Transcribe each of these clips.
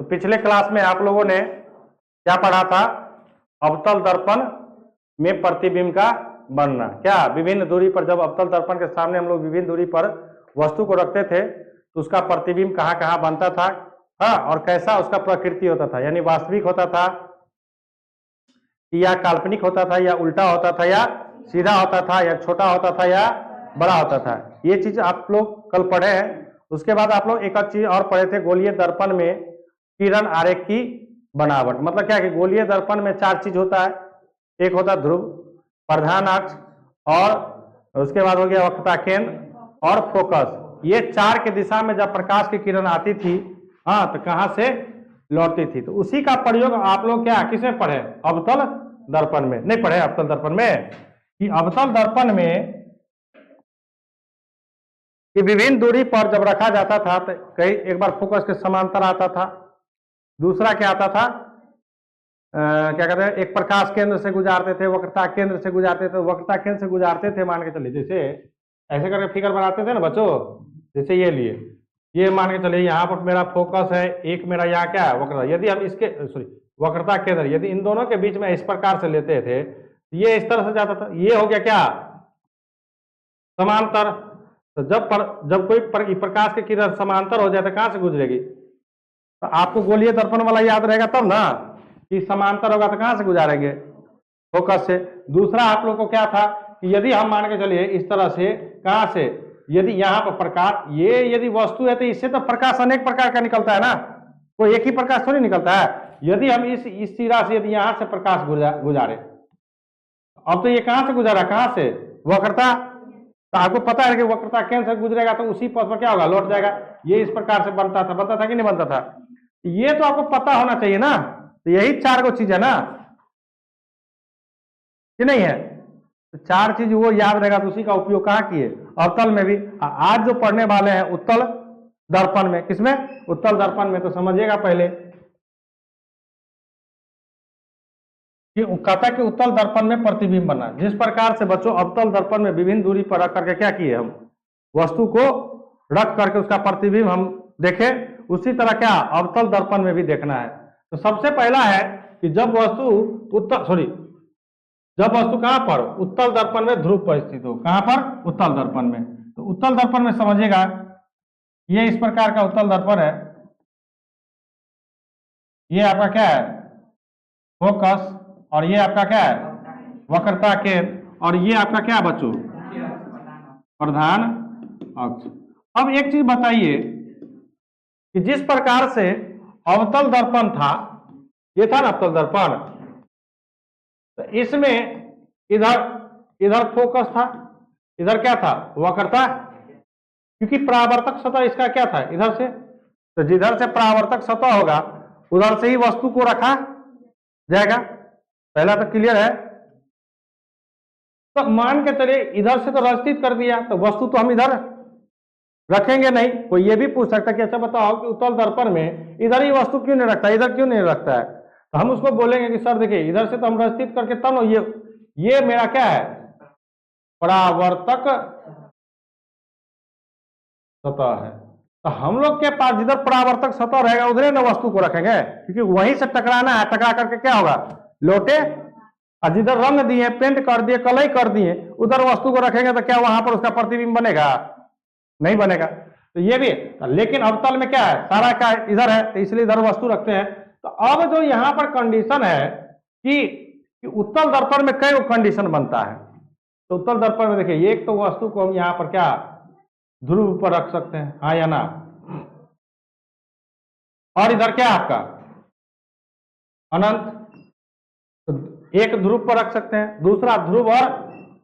तो पिछले क्लास में आप लोगों ने क्या पढ़ा था? अवतल दर्पण में प्रतिबिंब का बनना। क्या विभिन्न दूरी पर, जब अवतल दर्पण के सामने हम लोग विभिन्न दूरी पर वस्तु को रखते थे तो उसका प्रतिबिंब कहाँ कहाँ बनता था, हाँ, और कैसा उसका प्रकृति होता था, यानी वास्तविक होता था या काल्पनिक होता था या उल्टा होता था या सीधा होता था या छोटा होता था या बड़ा होता था। ये चीज आप लोग कल पढ़े हैं। उसके बाद आप लोग एक चीज और पढ़े थे, गोलीय दर्पण में किरण आरेख की बनावट। मतलब क्या कि गोलीय दर्पण में 4 चीज होता है। एक होता ध्रुव, प्रधान अक्ष, और उसके बाद हो गया वक्रता केंद्र और फोकस। ये 4 की दिशा में जब प्रकाश की किरण आती थी, हाँ, तो कहां से लौटती थी। तो उसी का प्रयोग आप लोग क्या किसमें पढ़े? अवतल दर्पण में। नहीं पढ़े अवतल दर्पण में? कि अवतल दर्पण में कि विभिन्न दूरी पर जब रखा जाता था तो कई एक बार फोकस के समांतर आता था, दूसरा क्या आता था, क्या कहते हैं, एक प्रकाश केंद्र से गुजारते थे, वक्रता केंद्र से गुजारते थे। वक्रता केंद्र से गुजारते थे, मान के चलिए जैसे ऐसे करके फिगर बनाते थे ना बच्चों, जैसे ये लिए, ये मान के चलिए यहाँ पर मेरा फोकस है, एक मेरा यहाँ क्या है वक्रता। यदि हम इसके वक्रता केंद्र यदि इन दोनों के बीच में इस प्रकार से लेते थे, ये इस तरह से जाता था, ये हो गया क्या समांतर। तो जब कोई प्रकाश की किरण समांतर हो जाए तो कहां से गुजरेगी? तो आपको गोलीय दर्पण वाला याद रहेगा तब ना, कि समांतर होगा तो कहां से गुजारेंगे? फोकस से। दूसरा आप लोग को क्या था कि यदि हम मान के चलिए इस तरह से, कहां से, यदि यहाँ पर प्रकाश, ये यदि वस्तु है तो इससे तो प्रकाश अनेक प्रकार का निकलता है ना, कोई एक ही प्रकाश थोड़ी निकलता है। यदि हम इस सिरा से यदि यहां से प्रकाश गुजारे, अब तो ये कहां से गुजारा, कहां से? वक्रता। तो आपको पता है कि वक्रता केंद्र से गुजरेगा तो उसी पथ पर क्या होगा, लौट जाएगा। ये इस प्रकार से बनता था कि नहीं बनता था? ये तो आपको पता होना चाहिए ना। तो यही 4 को चीज है ना, कि नहीं है? तो 4 चीज वो याद रहेगा तो उसी का उपयोग कहाँ किए? अवतल में भी। आज जो पढ़ने वाले हैं उत्तल दर्पण में, किसमें? उत्तल दर्पण में। तो समझिएगा पहले कि कहता कि उत्तल दर्पण में प्रतिबिंब बना। जिस प्रकार से बच्चों अवतल दर्पण में विभिन्न दूरी पर रख करके क्या किए, हम वस्तु को रख करके उसका प्रतिबिंब हम देखे, उसी तरह क्या अवतल दर्पण में भी देखना है। तो सबसे पहला है कि जब वस्तु कहां पर? उत्तल दर्पण में ध्रुव पर स्थित हो। कहां पर? उत्तल दर्पण में। तो उत्तल दर्पण में समझिएगा, ये इस प्रकार का उत्तल दर्पण है। ये आपका क्या है? फोकस। और ये आपका क्या है? वक्रता केंद्र। और ये आपका क्या बच्चों? प्रधान अक्ष। अब एक चीज बताइए कि जिस प्रकार से अवतल दर्पण था, ये था ना अवतल दर्पण, तो इसमें इधर फोकस था, इधर क्या था? वक्रता। क्योंकि परावर्तक सतह इसका क्या था? इधर से। तो जिधर से परावर्तक सतह होगा उधर से ही वस्तु को रखा जाएगा। पहला तो क्लियर है। तो मान के चलिए इधर से तो रस्थित कर दिया, तो वस्तु तो हम इधर रखेंगे नहीं। कोई ये भी पूछ सकता है कि अच्छा बताओ कि उत्तल दर्पण में इधर ही वस्तु क्यों नहीं रखता, इधर क्यों नहीं रखता है? तो हम उसको बोलेंगे कि सर देखिए, इधर से तो हम रस्थित करके तब ये मेरा क्या है? परावर्तक सतह है। तो हम लोग के पास जिधर परावर्तक सतह रहेगा उधर ना वस्तु को रखेंगे, क्योंकि वहीं से टकराना है। टकरा करके क्या होगा? लौटे। और जिधर रंग दिए, पेंट कर दिए, कलई कर दिए, उधर वस्तु को रखेंगे तो क्या वहां पर उसका प्रतिबिंब बनेगा? नहीं बनेगा। तो ये भी है। लेकिन अवतल में क्या है? सारा क्या इधर है, तो इसलिए इधर वस्तु रखते हैं। तो अब जो यहाँ पर कंडीशन है कि उत्तल दर्पण में कई कंडीशन बनता है। तो उत्तल दर्पण में देखिए, एक तो वस्तु को हम यहाँ पर क्या ध्रुव पर रख सकते हैं, हाँ या ना? और इधर क्या आपका अनंत, तो एक ध्रुव पर रख सकते हैं, दूसरा ध्रुव और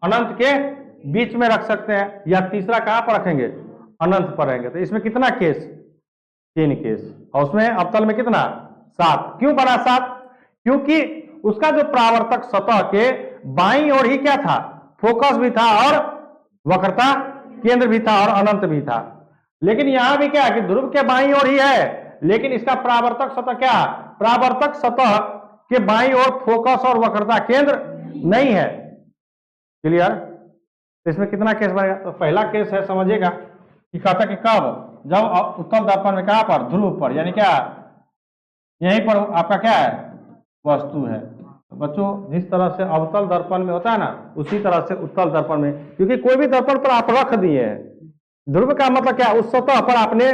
अनंत के बीच में रख सकते हैं, या तीसरा कहां पर रखेंगे? अनंत पर रहेंगे। तो इसमें कितना केस? 3 केस। और उसमें अवतल में कितना? 7। क्यों बना 7? क्योंकि उसका जो परावर्तक सतह के बाईं ओर ही क्या था? फोकस भी था और वक्रता केंद्र भी था और अनंत भी था। लेकिन यहां भी क्या है कि ध्रुव के बाईं ओर ही है, लेकिन इसका परावर्तक सतह क्या? परावर्तक सतह के बाईं ओर फोकस और वक्रता केंद्र नहीं है। क्लियर? तो इसमें कितना केस बनेगा? तो पहला केस है, समझिएगा कि कहता कि कब? जब उत्तल दर्पण में कहां पर? ध्रुव पर, यानी क्या यहीं पर आपका क्या है, वस्तु है। तो बच्चों जिस तरह से अवतल दर्पण में होता है ना, उसी तरह से उत्तल दर्पण में, क्योंकि कोई भी दर्पण पर आप रख दिए हैं, ध्रुव का मतलब क्या, उस सतह पर आपने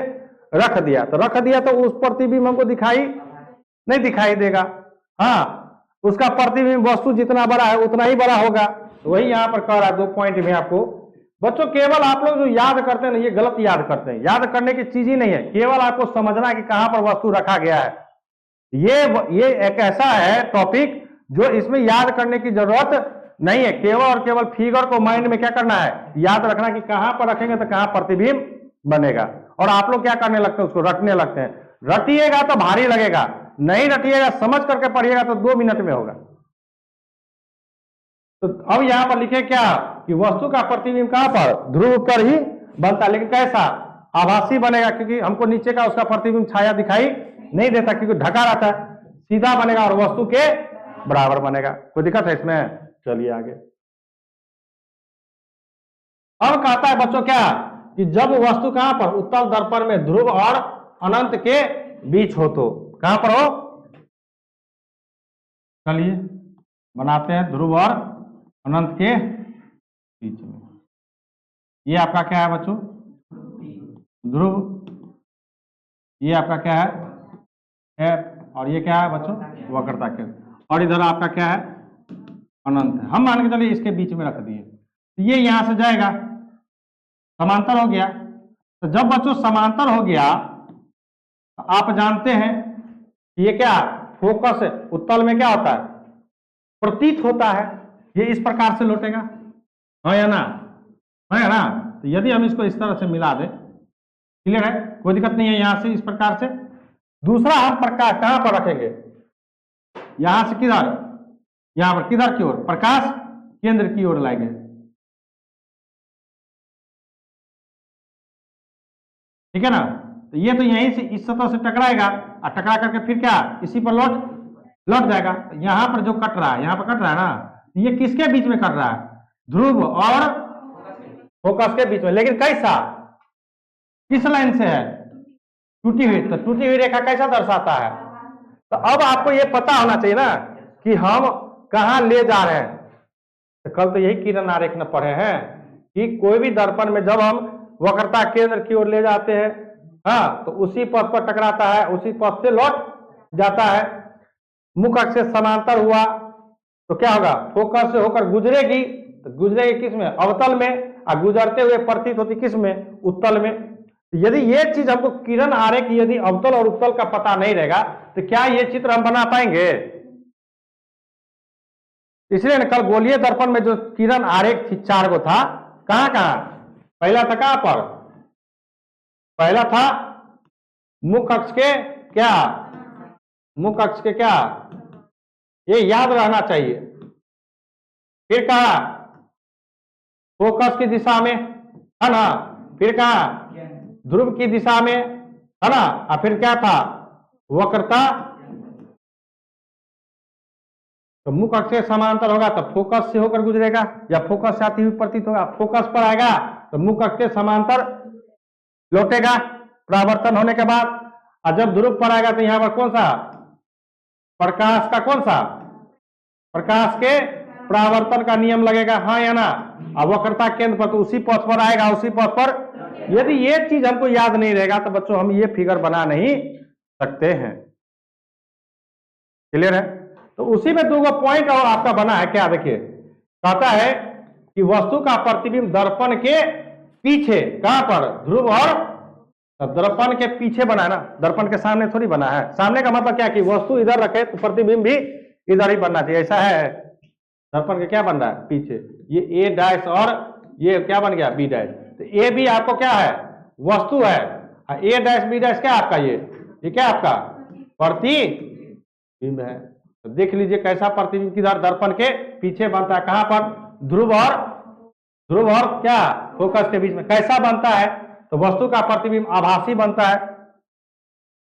रख दिया, तो रख दिया तो उस प्रतिबिंब हमको दिखाई नहीं दिखाई देगा। हाँ, उसका प्रतिबिंब वस्तु जितना बड़ा है उतना ही बड़ा होगा। तो वही यहाँ पर कह रहा है 2 पॉइंट में आपको। बच्चों केवल आप लोग जो याद करते हैं ना, ये गलत याद करते हैं, याद करने की चीज ही नहीं है, केवल आपको समझना है कि कहां पर वस्तु रखा गया है। ये एक ऐसा है टॉपिक जो इसमें याद करने की जरूरत नहीं है, केवल और केवल फिगर को माइंड में क्या करना है, याद रखना कि कहां पर रखेंगे तो कहां प्रतिबिंब बनेगा। और आप लोग क्या करने लगते हैं, उसको रटने लगते हैं। रटिएगा तो भारी लगेगा, नहीं रटिएगा, समझ करके पढ़िएगा तो 2 मिनट में होगा। तो अब यहां पर लिखे क्या कि वस्तु का प्रतिबिंब कहां पर, ध्रुव पर ही बनता है, लेकिन कैसा, आभासी बनेगा, क्योंकि हमको नीचे का उसका प्रतिबिंब छाया दिखाई नहीं देता, क्योंकि ढका रहता है, सीधा बनेगा और वस्तु के बराबर बनेगा। कोई दिक्कत है इसमें? चलिए आगे। अब कहता है बच्चों क्या कि जब वस्तु कहां पर, उत्तल दर्पण में ध्रुव और अनंत के बीच हो, तो कहां पर हो, चलिए बनाते हैं, ध्रुव और अनंत के बीच में। ये आपका क्या है बच्चों, ध्रुव, ये आपका क्या है एफ, और ये क्या है बच्चों, वक्रता के, और इधर आपका क्या है, अनंत है। हम मान के चलिए इसके बीच में रख दिए, तो ये यहां से जाएगा, समांतर हो गया। तो जब बच्चों समांतर हो गया तो आप जानते हैं कि ये क्या, फोकस है, उत्तल में क्या होता है, प्रतीत होता है, ये इस प्रकार से लौटेगा, है या ना, है ना। तो यदि हम इसको इस तरह से मिला दें, क्लियर है, कोई दिक्कत नहीं है, यहां से इस प्रकार से। दूसरा हम प्रकाश कहां पर रखेंगे, यहां से किधर, यहां पर किधर की ओर, प्रकाश केंद्र की ओर लाएंगे, ठीक है ना। तो ये तो यहीं से इस सतह से टकराएगा, और टकरा करके फिर क्या, इसी पर लौट जाएगा। तो यहां पर जो कट रहा है, यहां पर कट रहा है ना, ये किसके बीच में कट रहा है, ध्रुव और फोकस के बीच में। लेकिन कैसा, किस लाइन से है, टूटी हुई। तो टूटी हुई रेखा कैसा दर्शाता है, तो अब आपको ये पता होना चाहिए ना कि हम कहां ले जा रहे हैं। तो कल तो यही किरण आरेख में पढ़े हैं कि कोई भी दर्पण में जब हम वक्रता केंद्र की ओर ले जाते हैं, हाँ, तो उसी पथ पर टकराता है, उसी पथ से लौट जाता है। मुख अक्ष से समांतर हुआ तो क्या होगा, फोकस से होकर गुजरेगी, तो गुजरेगी किस में, अवतल में, और गुजरते हुए प्रतीत होती किस में, उत्तल में। यदि ये चीज हमको किरण आरेख, यदि अवतल और उत्तल का पता नहीं रहेगा तो क्या ये चित्र हम बना पाएंगे। इसलिए कल गोलीय दर्पण में जो किरण आरेख थी 4 गो था, कहां कहां, पहला था कहां पर, पहला था मुख अक्ष के क्या, मुख अक्ष के क्या, ये याद रहना चाहिए। फिर कहा फोकस की दिशा में, है ना, फिर कहा ध्रुव की दिशा में, है ना, और फिर क्या था, वक्रता। तो मुख अक्ष से समांतर होगा तो फोकस से होकर गुजरेगा, या फोकस से आती हुई प्रतीत होगा, फोकस पर आएगा तो मुख अक्ष से समांतर लौटेगा परावर्तन होने के बाद। और जब ध्रुव पर आएगा तो यहां पर कौन सा, प्रकाश का कौन सा, प्रकाश के परावर्तन का नियम लगेगा, हाँ या ना। अब वक्रता केंद्र पर तो उसी पथ पर आएगा, उसी पथ पर। यदि ये चीज हमको याद नहीं रहेगा तो बच्चों हम ये फिगर बना नहीं सकते हैं, क्लियर है। तो उसी में 2 पॉइंट और आपका बना है क्या, देखिए कहता है कि वस्तु का प्रतिबिंब दर्पण के पीछे, कहां पर, ध्रुव और, दर्पण के पीछे बना है ना, दर्पण के सामने थोड़ी बना है। सामने का मतलब क्या कि वस्तु इधर रखे तो प्रतिबिंब भी इधर ही बनना चाहिए, ऐसा है। दर्पण के क्या बन रहा है, पीछे, ये ए डैश और ये क्या बन गया, बी डैश। तो ए भी आपको क्या है, वस्तु है, ए डैश बी डैश क्या आपका, ये क्या आपका प्रतिबिंब है। तो देख लीजिए कैसा प्रतिबिंब किधर, दर्पण के पीछे बनता है, कहां पर, ध्रुव और क्या, फोकस के बीच में। कैसा बनता है, तो वस्तु का प्रतिबिंब आभासी बनता है,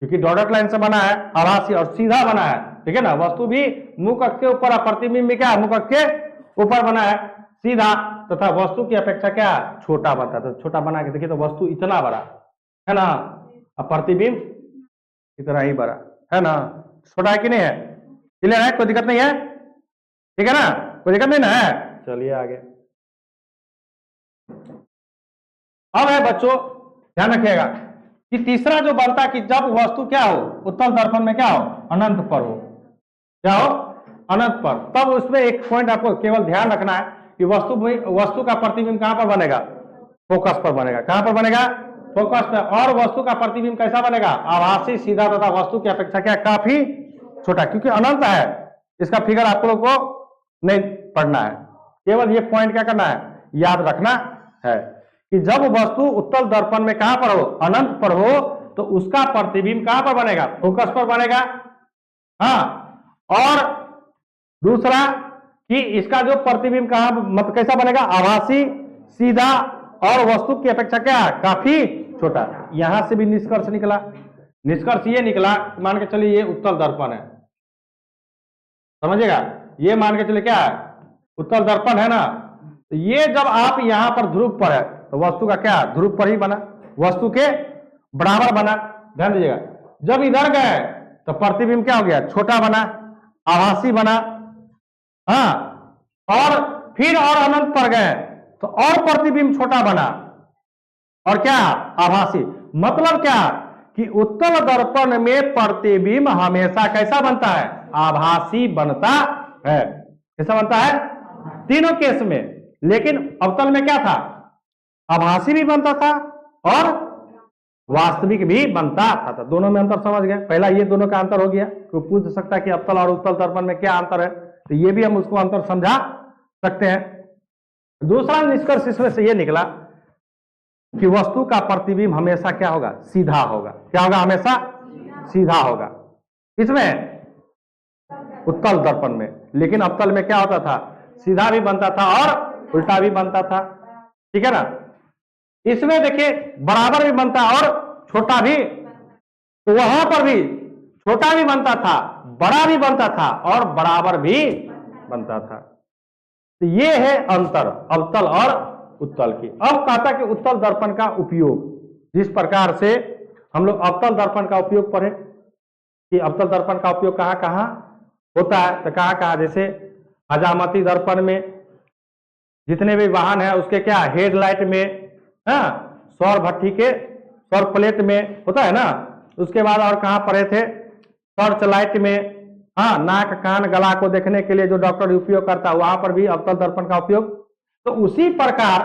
क्योंकि डॉटेड लाइन से बना है, आभासी और सीधा बना है, ठीक है ना। वस्तु भी मुख अक्ष के ऊपर, प्रतिबिंब भी क्या है, मुख अक्ष के ऊपर बना है, सीधा, तथा वस्तु की अपेक्षा क्या, छोटा बनता है। तो छोटा बना के देखिए तो वस्तु इतना बड़ा है ना, और प्रतिबिंब इतना ही बड़ा है ना, छोटा है कि नहीं है, क्लियर है, कोई दिक्कत नहीं है, ठीक है ना, कोई दिक्कत नहीं ना है। चलिए आगे। अब है बच्चों, ध्यान रखिएगा कि तीसरा जो बनता है कि जब वस्तु क्या हो, उत्तल दर्पण में क्या हो, अनंत पर हो, क्या हो, अनंत पर, तब उसमें एक पॉइंट आपको केवल ध्यान रखना है कि वस्तु का प्रतिबिंब कहां पर बनेगा, फोकस पर बनेगा, कहां पर बनेगा, फोकस पर। और वस्तु का प्रतिबिंब कैसा बनेगा, आभासी, सीधा तथा वस्तु की अपेक्षा क्या काफी छोटा, क्योंकि अनंत है। इसका फिगर आप लोगों को नहीं पढ़ना है, केवल ये पॉइंट क्या करना है, याद रखना है कि जब वस्तु उत्तल दर्पण में कहां पर हो, अनंत पर हो, तो उसका प्रतिबिंब कहां पर बनेगा, फोकस पर बनेगा। हाँ, और दूसरा कि इसका जो प्रतिबिंब कहां मतलब कैसा बनेगा, आभासी, सीधा और वस्तु की अपेक्षा क्या, काफी छोटा। यहां से भी निष्कर्ष निकला, निष्कर्ष ये निकला, मान के चलिए ये उत्तल दर्पण है, समझिएगा, ये मान के चलिए क्या है, उत्तल दर्पण है ना, तो ये जब आप यहां पर ध्रुव पर है तो वस्तु का क्या, ध्रुव पर ही बना, वस्तु के बराबर बना, ध्यान दीजिएगा। जब इधर गए तो प्रतिबिंब क्या हो गया, छोटा बना, आभासी बना। हाँ, और फिर और अनंत पर गए तो और प्रतिबिंब छोटा बना और क्या, आभासी। मतलब क्या कि उत्तल दर्पण में प्रतिबिंब हमेशा कैसा बनता है, आभासी बनता है, कैसा बनता है, तीनों केस में। लेकिन अवतल में क्या था, आभासी भी बनता था और वास्तविक भी बनता था। दोनों में अंतर समझ गए, पहला ये दोनों का अंतर हो गया। कोई पूछ सकता है कि अवतल और उत्तल दर्पण में क्या अंतर है, तो ये भी हम उसको अंतर समझा सकते हैं। दूसरा निष्कर्ष इसमें से ये निकला कि वस्तु का प्रतिबिंब हमेशा क्या होगा, सीधा होगा, क्या होगा, हमेशा सीधा होगा, इसमें उत्तल दर्पण में। लेकिन अवतल में क्या होता था, सीधा भी बनता था और उल्टा भी बनता था, ठीक है ना। इसमें देखिए बराबर भी बनता और छोटा भी, तो वहां पर भी छोटा भी बनता था, बड़ा भी बनता था और बराबर भी बनता था। तो ये है अंतर अवतल और उत्तल की। अब कहता कि उत्तल दर्पण का उपयोग, जिस प्रकार से हम लोग अवतल दर्पण का उपयोग पढ़े कि अवतल दर्पण का उपयोग कहां कहां होता है, तो कहां कहां, जैसे हजामती दर्पण में जितने भी वाहन है उसके क्या, हेडलाइट में, सौर भट्टी के सौर प्लेट में होता है ना। उसके बाद और कहां पढ़े थे, टॉर्च लाइट में, हाँ, नाक कान गला को देखने के लिए जो डॉक्टर उपयोग करता है वहां पर भी अवतल दर्पण का उपयोग। तो उसी प्रकार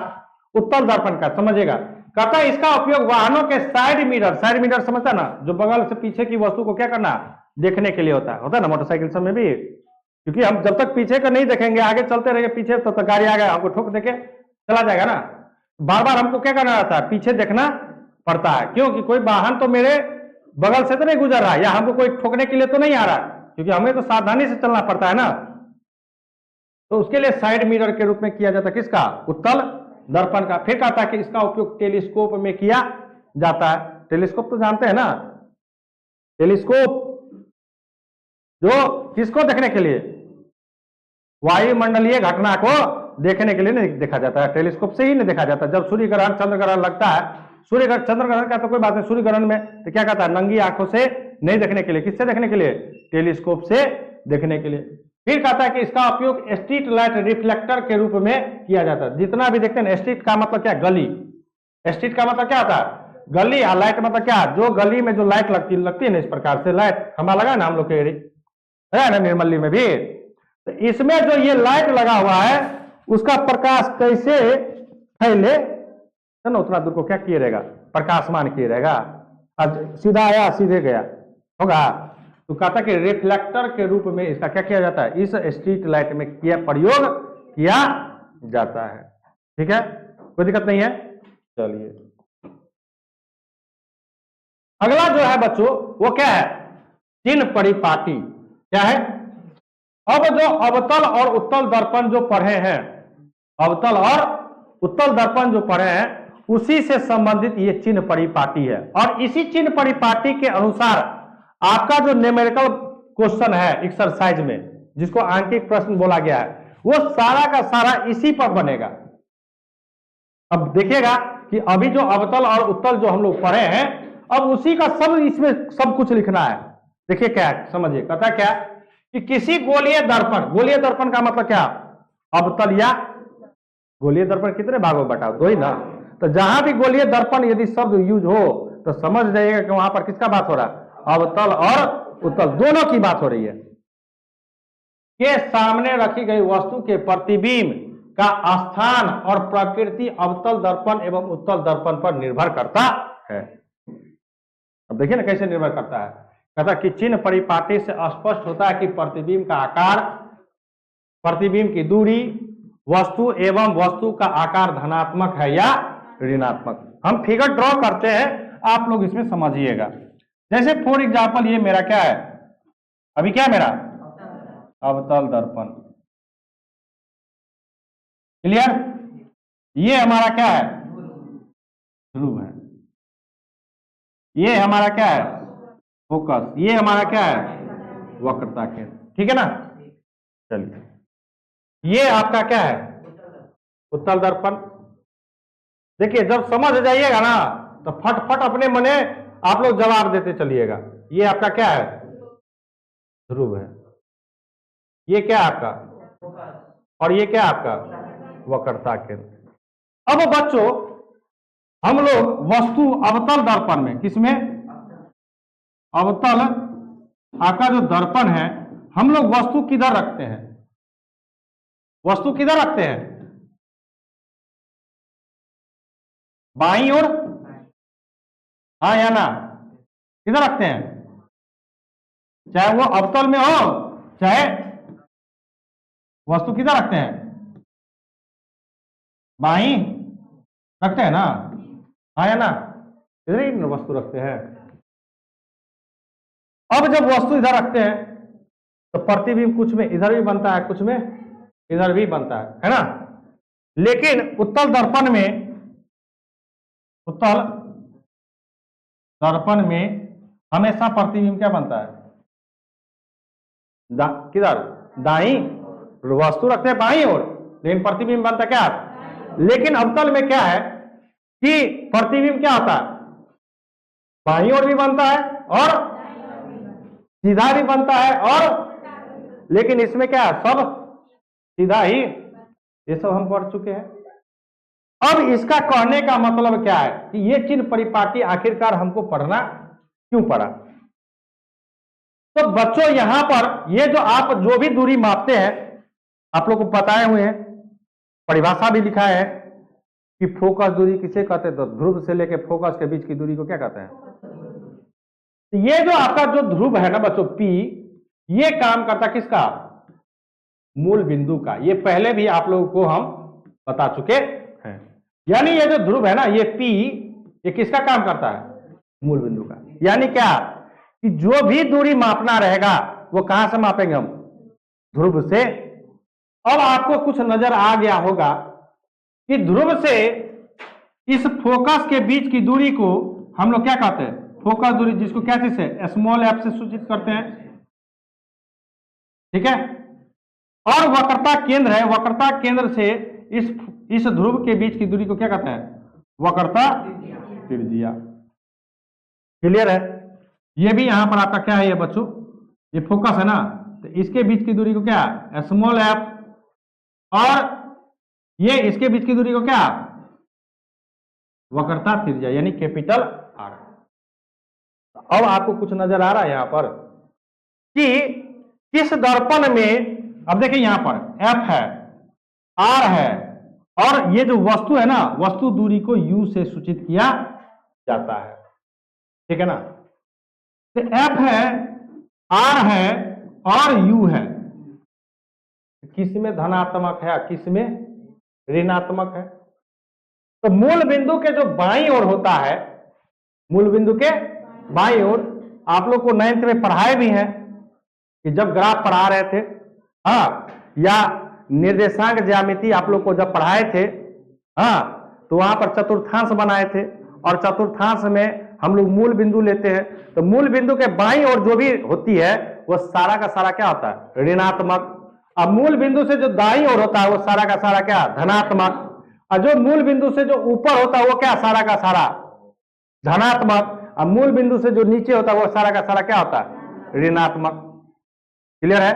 उत्तल दर्पण का समझिएगा, कहता है इसका उपयोग वाहनों के साइड मिरर, साइड मिरर समझता ना, जो बगल से पीछे की वस्तु को क्या करना, देखने के लिए होता है ना, मोटरसाइकिल सब में भी। क्योंकि हम जब तक पीछे का नहीं देखेंगे, आगे चलते रहेंगे पीछे, तो गाड़ी आ गया हमको ठोक देके चला जाएगा ना। बार बार हमको क्या करना रहता है, पीछे देखना पड़ता है, क्योंकि कोई वाहन तो मेरे बगल से तो नहीं गुजर रहा है, या हमको कोई ठोकने के लिए तो नहीं आ रहा है, क्योंकि हमें तो सावधानी से चलना पड़ता है ना। तो उसके लिए साइड मिरर के रूप में किया जाता है किसका, उत्तल दर्पण का। फिर कहता है कि इसका उपयोग टेलीस्कोप में किया जाता है। टेलीस्कोप तो जानते हैं ना, टेलीस्कोप जो किसको देखने के लिए, वायुमंडलीय घटना को देखने के लिए नहीं देखा जाता है, टेलीस्कोप से ही नहीं देखा जाता। जब सूर्य ग्रहण चंद्र ग्रहण लगता है, सूर्य चंद्र ग्रहण का तो कोई बात नहीं, सूर्य ग्रहण में तो क्या कहता है, नंगी आंखों से नहीं देखने के लिए, किससे देखने के लिए, टेलीस्कोप से देखने के लिए। फिर कहता है कि इसका उपयोग स्ट्रीट लाइट रिफ्लेक्टर के रूप में किया जाता है। जितना भी देखते हैं, स्ट्रीट का मतलब क्या, गली, स्ट्रीट का मतलब क्या होता है, गली, और लाइट मतलब क्या, जो गली में जो लाइट लगती है ना, इस प्रकार से लाइट खंभा लगा ना हम लोग के है ना, निर्मली में भी। तो इसमें जो ये लाइट लगा हुआ है उसका प्रकाश कैसे फैले ना, उतना दूर को क्या किए रहेगा, प्रकाशमान किए रहेगा। अब सीधा आया सीधे गया होगा, तो कहता कि रिफ्लेक्टर के रूप में इसका क्या किया जाता है, इस स्ट्रीट लाइट में किया प्रयोग किया जाता है। ठीक है, कोई दिक्कत नहीं है। चलिए अगला जो है बच्चों वो क्या है, चिन्ह परिपाटी। क्या है, अब जो अवतल और उत्तल दर्पण जो पढ़े हैं, अवतल और उत्तल दर्पण जो पढ़े हैं, उसी से संबंधित ये चिन्ह परिपाटी है। और इसी चिन्ह परिपाटी के अनुसार आपका जो न्यूमेरिकल क्वेश्चन है एक्सरसाइज में, जिसको आंकिक प्रश्न बोला गया है, वो सारा का सारा इसी पर बनेगा। अब देखिएगा कि अभी जो अवतल और उत्तल जो हम लोग पढ़े हैं, अब उसी का सब इसमें सब कुछ लिखना है। देखिए क्या है, समझिए कहता क्या कि किसी गोलीय दर्पण का मतलब क्या, अवतल या गोलीय दर्पण कितने भागों में बटा, दो ही ना। तो जहां भी गोलीय दर्पण यदि शब्द यूज हो तो समझ जाइएगा कि वहां पर किसका बात हो रहा है, अवतल और उत्तल दोनों की बात हो रही है। के सामने रखी गई वस्तु के प्रतिबिंब का स्थान और प्रकृति अवतल दर्पण एवं उत्तल दर्पण पर निर्भर करता है। अब देखिए ना कैसे निर्भर करता है, कहता कि चिन्ह परिपाटी से स्पष्ट होता है कि प्रतिबिंब का आकार, प्रतिबिंब की दूरी, वस्तु एवं वस्तु का आकार धनात्मक है या ऋणात्मक। हम फिगर ड्रॉ करते हैं, आप लोग इसमें समझिएगा। जैसे फॉर एग्जाम्पल ये मेरा क्या है, अभी क्या है मेरा अवतल दर्पण, क्लियर। ये हमारा क्या है, ध्रुव है। ये हमारा क्या है, फोकस। ये हमारा क्या है, वक्रता केंद्र, ठीक है ना। चलिए ये आपका क्या है, उत्तल दर्पण। देखिए जब समझ जाइएगा ना तो फटफट अपने मने आप लोग जवाब देते चलिएगा। ये आपका क्या है, ध्रुव है। ये क्या है आपका, और ये क्या है आपका, वक्रता केंद्र। अब बच्चों हम लोग वस्तु अवतल दर्पण में, किसमें, अवतल आका जो दर्पण है, हम लोग वस्तु किधर रखते हैं, वस्तु किधर रखते हैं, बाईं ओर, हाँ या ना, किधर रखते हैं, चाहे वो अवतल में हो चाहे वस्तु किधर रखते हैं, बाईं रखते हैं ना, हाँ या ना, इधर ही वस्तु रखते हैं। अब जब वस्तु इधर रखते हैं तो प्रतिबिंब कुछ में इधर भी बनता है, कुछ में इधर भी बनता है ना। लेकिन उत्तल दर्पण में हमेशा प्रतिबिंब क्या बनता है, किधर, दाईं, वस्तु रखते हैं बाईं ओर, लेकिन प्रतिबिंब बनता क्या। लेकिन अवतल में क्या है कि प्रतिबिंब क्या होता है, बाईं ओर भी बनता है और सीधा भी बनता है, और लेकिन इसमें क्या है, सब सीधा ही, ये सब हम पढ़ चुके हैं। अब इसका कहने का मतलब क्या है कि ये चिन्ह परिपाटी आखिरकार हमको पढ़ना क्यों पड़ा। तो बच्चों यहां पर ये जो आप जो भी दूरी मापते हैं, आप लोग को बताए हुए हैं, परिभाषा भी लिखा है कि फोकस दूरी किसे कहते हैं, तो ध्रुव से लेकर फोकस के बीच की दूरी को क्या कहते हैं। ये जो आपका जो ध्रुव है ना बच्चों, P, ये काम करता किसका, मूल बिंदु का। ये पहले भी आप लोगों को हम बता चुके हैं। यानी ये जो ध्रुव है ना, ये P, ये किसका काम करता है, मूल बिंदु का। यानी क्या कि जो भी दूरी मापना रहेगा वो कहां से मापेंगे हम, ध्रुव से। अब आपको कुछ नजर आ गया होगा कि ध्रुव से इस फोकस के बीच की दूरी को हम लोग क्या कहते हैं, फोकस दूरी, जिसको क्या चीज से, स्मॉल एफ से सूचित करते हैं, ठीक है। और वक्रता केंद्र है, वक्रता केंद्र से इस ध्रुव के बीच की दूरी को क्या कहते हैं, वक्रता त्रिज्या। क्लियर है। ये भी यहां पर आपका क्या है, ये बच्चों ये फोकस है ना, तो इसके बीच की दूरी को क्या, स्मॉल एफ, और ये इसके बीच की दूरी को क्या, वक्रता त्रिज्या, यानी कैपिटल आर। अब आपको कुछ नजर आ रहा है यहां पर कि किस दर्पण में, अब देखिए यहां पर F है, R है, और ये जो वस्तु है ना, वस्तु दूरी को U से सूचित किया जाता है, ठीक है ना। तो F है, R है और U है, किस में धनात्मक है, किस में ऋणात्मक है। तो मूल बिंदु के जो बाईं ओर होता है, मूल बिंदु के बाईं ओर, आप लोग को 9th में पढ़ाए भी हैं कि जब ग्राफ पढ़ा रहे थे, हाँ, या निर्देशांक ज्यामिति आप लोग को जब पढ़ाए थे, हाँ, तो वहां पर चतुर्थांश बनाए थे, और चतुर्थांश में हम लोग मूल बिंदु लेते हैं। तो मूल बिंदु के बाईं ओर जो भी होती है वो सारा का सारा क्या होता है, ऋणात्मक। अब मूल बिंदु से जो दाईं ओर होता है वो सारा का सारा क्या, धनात्मक। और जो मूल बिंदु से जो ऊपर होता है वो क्या, सारा का सारा धनात्मक। और मूल बिंदु से जो नीचे होता है वो सारा का सारा क्या होता है, ऋणात्मक। क्लियर है?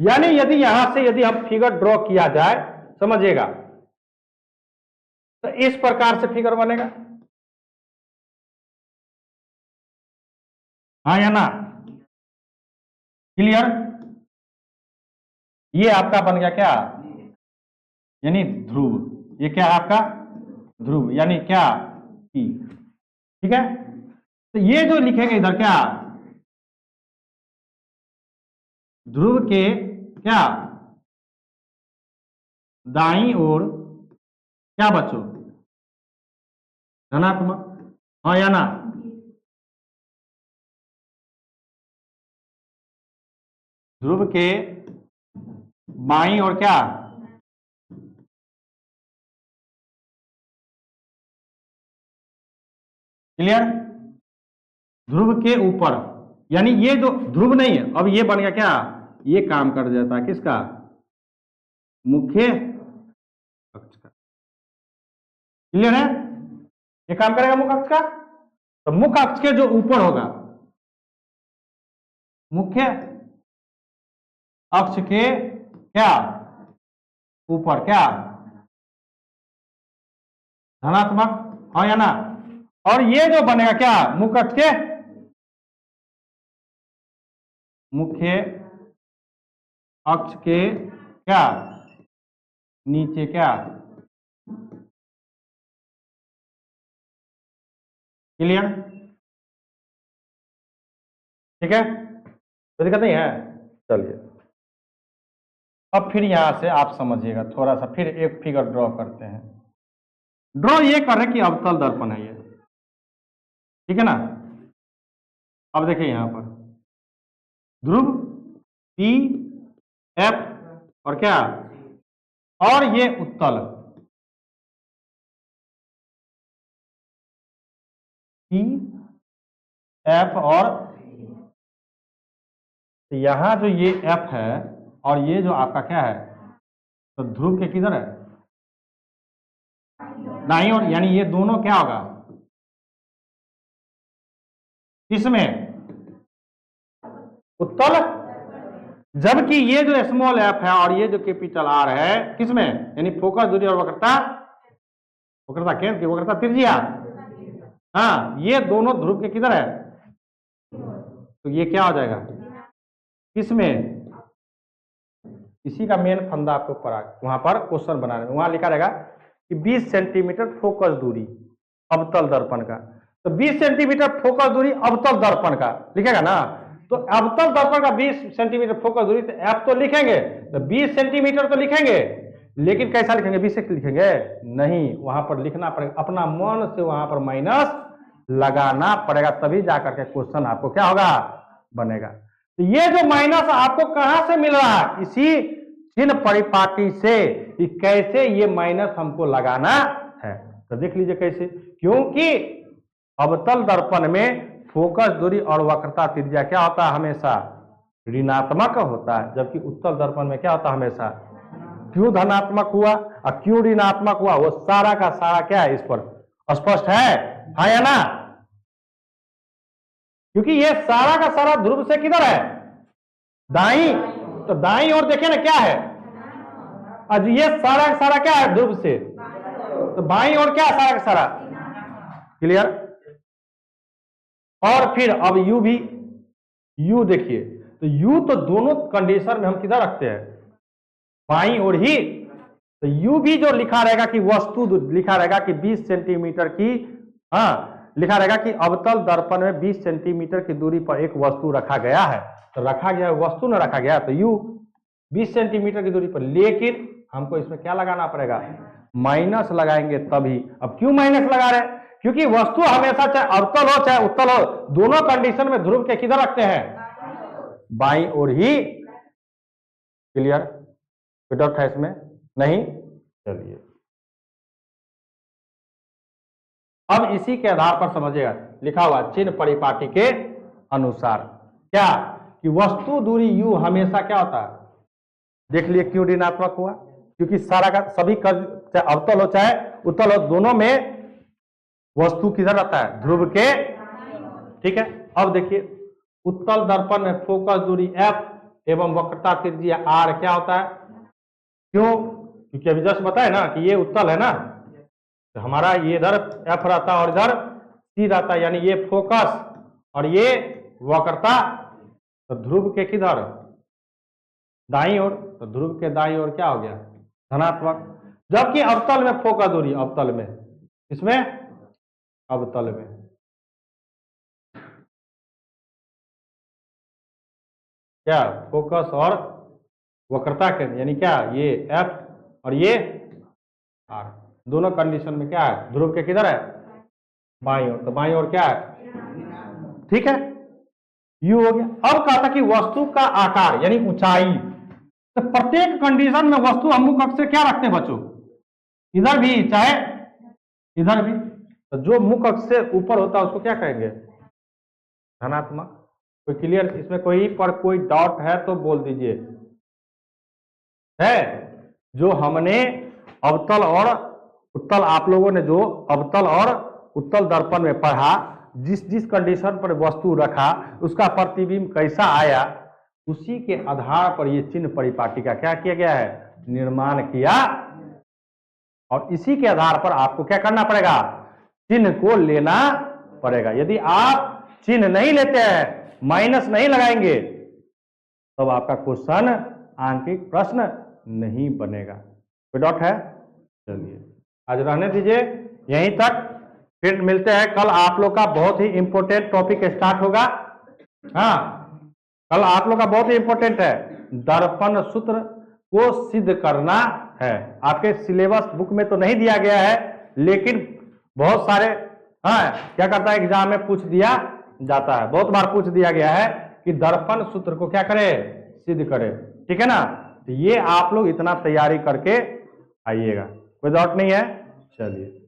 यानी यदि यहां से यदि हम फिगर ड्रॉ किया जाए, समझिएगा, तो इस प्रकार से फिगर बनेगा। हाँ या ना? क्लियर? ये आपका बन गया क्या? यानी ध्रुव। ये क्या है आपका? ध्रुव, यानी क्या? P। ठीक है? तो ये जो लिखेंगे इधर क्या? ध्रुव के क्या दाईं ओर क्या बच्चों? धनात्मक। हाँ या ना? ध्रुव के बाईं ओर क्या? क्लियर? ध्रुव के ऊपर, यानी ये जो ध्रुव नहीं है, अब ये बन गया क्या? ये काम कर जाता है किसका? मुख्य अक्ष का। क्लियर है? ये काम करेगा मुख्य अक्ष का। तो मुख्य अक्ष के जो ऊपर होगा, मुख्य अक्ष के क्या ऊपर क्या? धनात्मक। हाँ या ना? और ये जो बनेगा क्या? मुख्य अक्ष के मुख्य अक्ष के क्या नीचे क्या? क्लियर? ठीक है? कोई दिक्कत नहीं है? चलिए, अब फिर यहां से आप समझिएगा, थोड़ा सा फिर एक फिगर ड्रॉ करते हैं। ड्रॉ ये कर रहे कि अवतल दर्पण है ये, ठीक है ना? अब देखिए यहां पर ध्रुव P F और क्या, और ये उत्तल P F, और यहां जो ये F है और ये जो आपका क्या है, तो ध्रुव के किधर है? दाईं ओर, यानी ये दोनों क्या होगा? किसमें? उत्तल। जबकि ये जो स्मॉल एफ है और ये जो कैपिटल आर है किसमें? यानी फोकस दूरी और वक्रता, वक्रता केंद्र की वक्रता त्रिज्या, हाँ, ये दोनों ध्रुव के किधर है? तो ये क्या हो जाएगा? किसमें? इसी का मेन फंदा आपको पड़ा वहां पर क्वेश्चन बनाने में, वहां लिखा रहेगा कि 20 सेंटीमीटर फोकस दूरी अवतल दर्पण का। तो 20 सेंटीमीटर फोकस दूरी अवतल दर्पण का लिखेगा ना, तो अवतल दर्पण का 20 सेंटीमीटर फोकस दूरी, तो एफ तो लिखेंगे, तो 20 सेंटीमीटर तो लिखेंगे, लेकिन कैसा लिखेंगे? 20 से लिखेंगे नहीं, वहां पर लिखना पड़ेगा, अपना मन से वहां पर माइनस लगाना पड़ेगा, तभी जाकर के क्वेश्चन आपको क्या होगा? बनेगा। तो ये जो माइनस आपको कहां से मिल रहा है? इसी चिन्ह परिपाटी से, कि कैसे ये माइनस हमको लगाना है। तो देख लीजिए कैसे, क्योंकि अवतल दर्पण में फोकस दूरी और वक्रता त्रिज्या क्या होता है? हमेशा ऋणात्मक होता है, जबकि उत्तल दर्पण में क्या होता है? हमेशा। क्यों धनात्मक हुआ और क्यों ऋणात्मक हुआ, वो सारा का सारा क्या है? इस पर स्पष्ट है, हाँ या ना? क्योंकि ये सारा का सारा ध्रुव से किधर है? दाई। तो दाई और देखे ना क्या है? आज ये सारा का सारा क्या है? ध्रुव से। तो बाई और क्या? सारा का सारा। क्लियर? और फिर अब यू भी, यू देखिए, तो यू तो दोनों कंडीशन में हम किधर रखते हैं? बाई और ही। तो यू भी जो लिखा रहेगा कि वस्तु लिखा रहेगा कि 20 सेंटीमीटर की, हाँ, लिखा रहेगा कि अवतल दर्पण में 20 सेंटीमीटर की दूरी पर एक वस्तु रखा गया है, तो रखा गया वस्तु न रखा गया, तो यू 20 सेंटीमीटर की दूरी पर, लेकिन हमको इसमें क्या लगाना पड़ेगा? माइनस लगाएंगे तभी। अब क्यों माइनस लगा रहे हैं? क्योंकि वस्तु हमेशा चाहे अवतल हो चाहे उत्तल हो, दोनों कंडीशन में ध्रुव के किधर रखते हैं? बाईं ओर ही। क्लियर? कोई डाउट है इसमें? नहीं? चलिए, अब इसी के आधार पर समझिएगा, लिखा हुआ चिन्ह परिपाटी के अनुसार क्या, कि वस्तु दूरी u हमेशा क्या होता है? देख लिए क्यों ऋणात्मक हुआ? क्योंकि सारा का सभी कर, चाहे अवतल हो चाहे उत्तल हो, दोनों में वस्तु किधर रहता है? ध्रुव के। ठीक है? अब देखिए उत्तल दर्पण में फोकस दूरी f एवं वक्रता त्रिज्या r क्या होता है? क्यों? क्योंकि अभी जस्ट बताए ना कि ये उत्तल है ना, तो हमारा ये इधर f रहता है और इधर c रहता है, यानी ये फोकस और ये वक्रता। तो ध्रुव के किधर? दाईं ओर। तो ध्रुव के दाईं ओर क्या हो गया? धनात्मक। जबकि अवतल में फोकस दूरी, अवतल में, इसमें अवतल में क्या? फोकस और वक्रता के, यानी क्या? ये f और ये r, दोनों कंडीशन में क्या है? ध्रुव के किधर है? बाईं ओर। तो बाईं ओर क्या है? ठीक है, यू हो गया। अब कहा था कि वस्तु का आकार यानी ऊंचाई। तो प्रत्येक कंडीशन में वस्तु हम मुख अक्ष से क्या रखते हैं बच्चों? इधर भी चाहे इधर भी। तो जो मुख अक्ष से ऊपर होता है उसको क्या कहेंगे? धनात्मक। कोई क्लियर? इसमें कोई पर कोई डाउट है तो बोल दीजिए। है जो हमने अवतल और उत्तल, आप लोगों ने जो अवतल और उत्तल दर्पण में पढ़ा, जिस जिस कंडीशन पर वस्तु रखा उसका प्रतिबिंब कैसा आया, उसी के आधार पर ये चिन्ह परिपाटी का क्या किया गया है? निर्माण किया। और इसी के आधार पर आपको क्या करना पड़ेगा? चिन्ह को लेना पड़ेगा। यदि आप चिन्ह नहीं लेते हैं, माइनस नहीं लगाएंगे, तब आपका क्वेश्चन आंकिक प्रश्न नहीं बनेगा। कोई डाउट है? चलिए आज रहने दीजिए यहीं तक, फिर मिलते हैं कल। आप लोग का बहुत ही इंपॉर्टेंट टॉपिक स्टार्ट होगा। हाँ, कल आप लोग का बहुत ही इंपॉर्टेंट है, दर्पण सूत्र को सिद्ध करना है। आपके सिलेबस बुक में तो नहीं दिया गया है, लेकिन बहुत सारे क्या करता है, एग्जाम में पूछ दिया जाता है, बहुत बार पूछ दिया गया है कि दर्पण सूत्र को क्या करे? सिद्ध करे। ठीक है ना? तो ये आप लोग इतना तैयारी करके आइएगा। कोई डाउट नहीं है? चलिए।